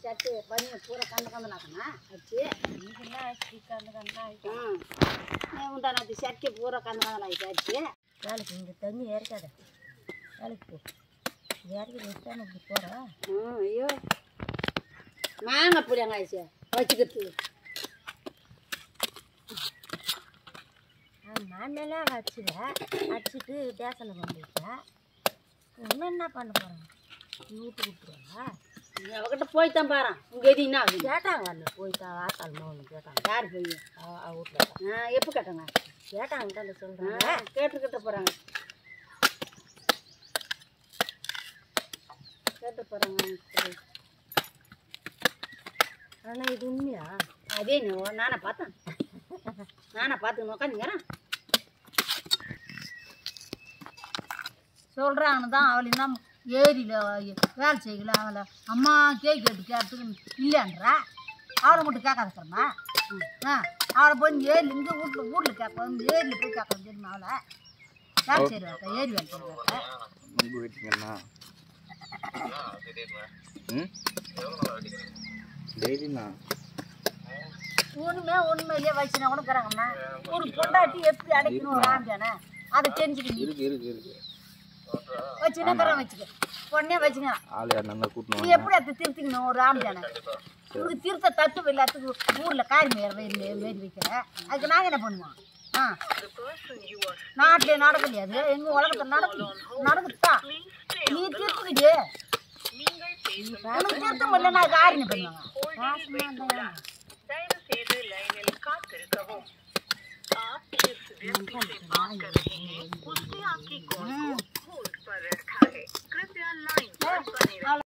சட்டு பண்ணி பூரா கந்தனாக்கண்ணா வச்சு உண்டான சட்டி பூரா கந்தனாக்கண்ணா ஆச்சு வேலைக்கு இங்கே தண்ணி ஏற்காத வேலைக்கு போ இறக்கி வச்சுதான் இப்படி போகிறேன் ஐயோ மாங்காய் புரியாங்க ஆயிடுச்சு வச்சுக்கிறது மாமெல்லாம் அடிச்சுவேன் அடிச்சுட்டு டேஷனில் வந்துட்டேன் இன்னும் என்ன பண்ண போகிறேன் வீட்டு கொடுத்துருவா அவகிட்ட போய்த்தான் பாரு உங்கள் எது என்ன ஆகுது கேட்டாங்க அந்த போய்த்தான் ஆத்தாளுமா ஒன்று கேட்டாங்க யார் போய் வீட்டில் எப்போ கேட்டாங்க கேட்டாங்கன்ட்டு அந்த சொல்கிறாங்க கேட்டுக்கிட்ட போகிறாங்க கேட்டு போகிறாங்க ஆனால் இது உண்மையா அதே நானே பார்த்தேன் பார்த்துக்கணும் உட்காந்துங்கிறேன் சொல்கிறாங்கன்னு தான் அவளையும் தான் ஏரியில் வேலை செய்யல அவளை அம்மா கேட்கறதுக்கு இல்லைன்றா அவளை மட்டும் கேட்காதுக்கிறமா அவளை போய் ஏரி இங்கே வீட்டில் கேட்க வந்து ஏரியில் போய் கேட்க தெரியுமா அவளை வேலை செய்வாங்க ஏரி வேலை செய்வாங்க உண்மையிலேயே வச்சுனா கூட இருக்கிறாங்கம்மா ஒரு பொண்டாட்டி எப்படி அடைக்கணும் ஒரு ஆம்பியானே அதை தெரிஞ்சுக்கணும் வச்சுன்னா வச்சுக்க பொண்ணே வச்சுங்க நீ எப்படி அதை திருத்திக்கணும் ஒரு ஆம்பியானே உனக்கு திருத்த தத்துவம் எல்லாத்துக்கும் ஊரில் காரி மேரி வைக்கிற அதுக்கு நாங்கள் என்ன பண்ணுவோம் நாட்டிலே நடக்கலையா அது எங்கள் உலகத்தில் நடக்குதுதான் நீ திருத்துக்கிட்டு உனக்கு திருத்த முடியல நான் காரியம் பண்ணுவாங்க